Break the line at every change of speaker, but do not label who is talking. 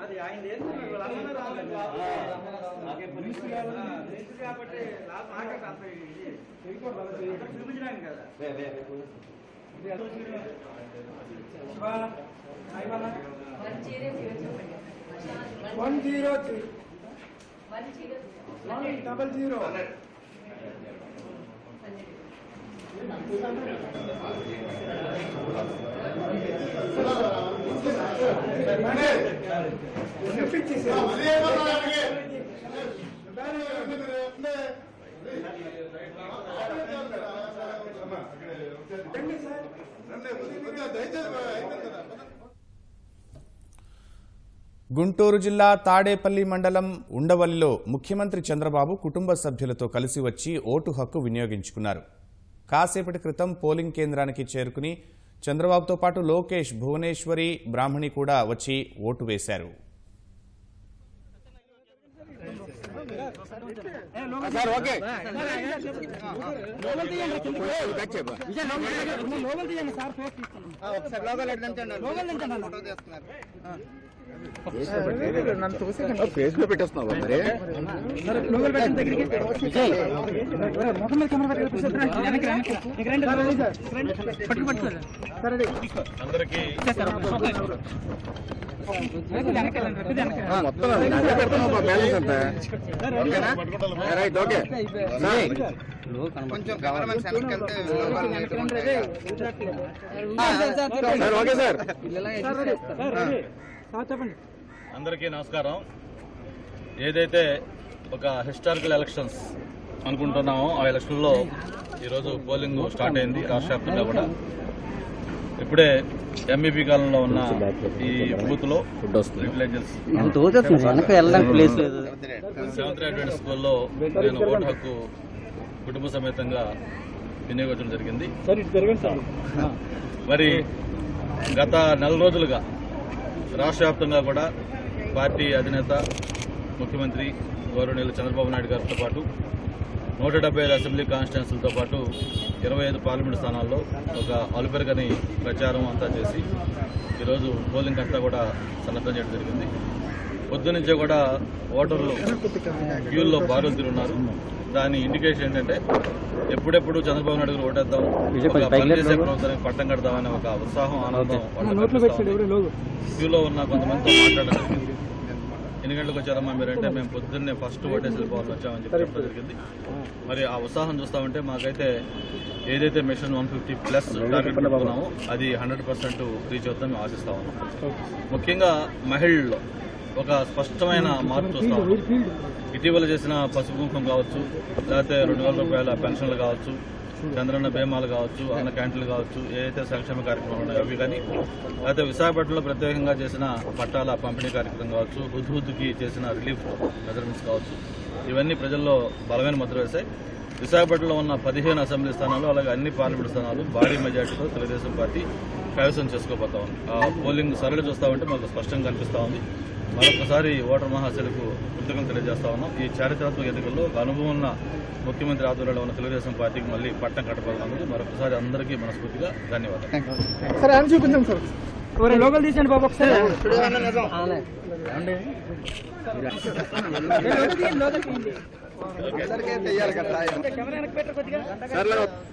అది ఆయన చూపించడానికి కదా 100.
గుంటూరు జిల్లా తాడేపల్లి మండలం ఉండవల్లిలో ముఖ్యమంత్రి చంద్రబాబు కుటుంబ సభ్యులతో కలిసి వచ్చి ఓటు హక్కు వినియోగించుకున్నారు. కాసేపటి క్రితం పోలింగ్ కేంద్రానికి చేరుకుని చంద్రబాబుతో పాటు లోకేష్, భువనేశ్వరి, బ్రాహ్మణి కూడా వచ్చి ఓటు వేశారు.
ఫేస్బుక్ పెట్టేస్తున్నావు మరి మొత్తం పెడుతున్నావు బ్యాలెన్స్ అంతా రైట్ ఓకే కొంచెం గవర్నమెంట్ సెలవుకి వెళ్తే ఓకే సార్.
అందరికీ నమస్కారం. ఏదైతే ఒక హిస్టారికల్ ఎలక్షన్స్ అనుకుంటున్నామో ఆ ఎలక్షన్లో ఈరోజు పోలింగ్ స్టార్ట్ అయింది రాష్ట్ర వ్యాప్తంగా కూడా. ఇప్పుడే ఎంబీపీ కాలంలో ఉన్న ఈ బూత్ లో సెవెంత్ గ్రేడ్ స్కూల్లో నేను ఓటు హక్కు కుటుంబ సమేతంగా వినియోగించడం జరిగింది. మరి గత నెల రోజులుగా రాష్ట్ర వ్యాప్తంగా కూడా పార్టీ అధినేత ముఖ్యమంత్రి గౌరవనీయులు చంద్రబాబు నాయుడు గారితో పాటు 175 అసెంబ్లీ కాన్స్టిట్యున్సీలతో పాటు 25 పార్లమెంటు స్థానాల్లో ఒక అలుపెరగని ప్రచారం అంతా చేసి ఈరోజు పోలింగ్ అంతా కూడా సన్నద్ధం చేయడం జరిగింది. పొద్దునుంచే కూడా ఓటర్లు క్యూల్లో బారులు తిరుగున్నారు. దాని ఇండికేషన్ ఏంటంటే ఎప్పుడెప్పుడు చంద్రబాబు నాయుడు గారు ఓటేద్దాం, పనిచేసే ప్రభుత్వానికి పట్టం కడదామనే ఒక ఉత్సాహం, ఆనందం క్యూలో ఉన్న కొంతమందితో మాట్లాడడం జరిగింది. ఎన్ని గంటలకు వచ్చారమ్మా మీరంటే మేము పొద్దున్నే ఫస్ట్ ఓటేసి వెళ్ళిపోవాలని వచ్చామని చెప్పడం జరిగింది. మరి ఆ ఉత్సాహం చూస్తామంటే మాకైతే ఏదైతే మిషన్ 150+ టార్గెట్ పెట్టుకున్నామో అది 100% రీచ్ అవుతుందని మేము ఆశిస్తా ఉన్నాం. ముఖ్యంగా మహిళల్లో ఒక స్పష్టమైన మార్పు చూస్తాం. ఇటీవల చేసిన పసుపు కుంకుమ కావచ్చు, లేకపోతే 2,000 రూపాయల పెన్షన్లు కావచ్చు, చంద్రన్న బీమాలు కావచ్చు, అన్న క్యాంటీన్లు కావచ్చు, ఏదైతే సంక్షేమ కార్యక్రమాలు ఉన్నాయో అవి కానీ, లేకపోతే విశాఖపట్నంలో ప్రత్యేకంగా చేసిన పట్టాల పంపిణీ కార్యక్రమం కావచ్చు, హుద్హుద్కి చేసిన రిలీఫ్ మెజర్మెంట్స్ కావచ్చు, ఇవన్నీ ప్రజల్లో బలమైన ముద్ర వేశాయి. విశాఖపట్నంలో ఉన్న 15 అసెంబ్లీ స్థానాలు అలాగే అన్ని పార్లమెంటు స్థానాలు భారీ మెజార్టీతో తెలుగుదేశం పార్టీ కైవసం చేసుకోబోతా ఉంది. ఆ పోలింగ్ సరళి చూస్తామంటే మాకు స్పష్టంగా కనిపిస్తూ ఉంది. మరొకసారి ఓటర్ మహాశైలకు కృతజ్ఞతలు తెలియజేస్తా ఉన్నాం. ఈ చారిత్రాత్మక ఎన్నికల్లో ఒక అనుభవం ఉన్న ముఖ్యమంత్రి ఆధ్వర్యంలో ఉన్న తెలుగుదేశం పార్టీకి మళ్ళీ పట్టం కట్టబోతున్నందుకు మరొకసారి అందరికీ మనస్ఫూర్తిగా ధన్యవాదాలు.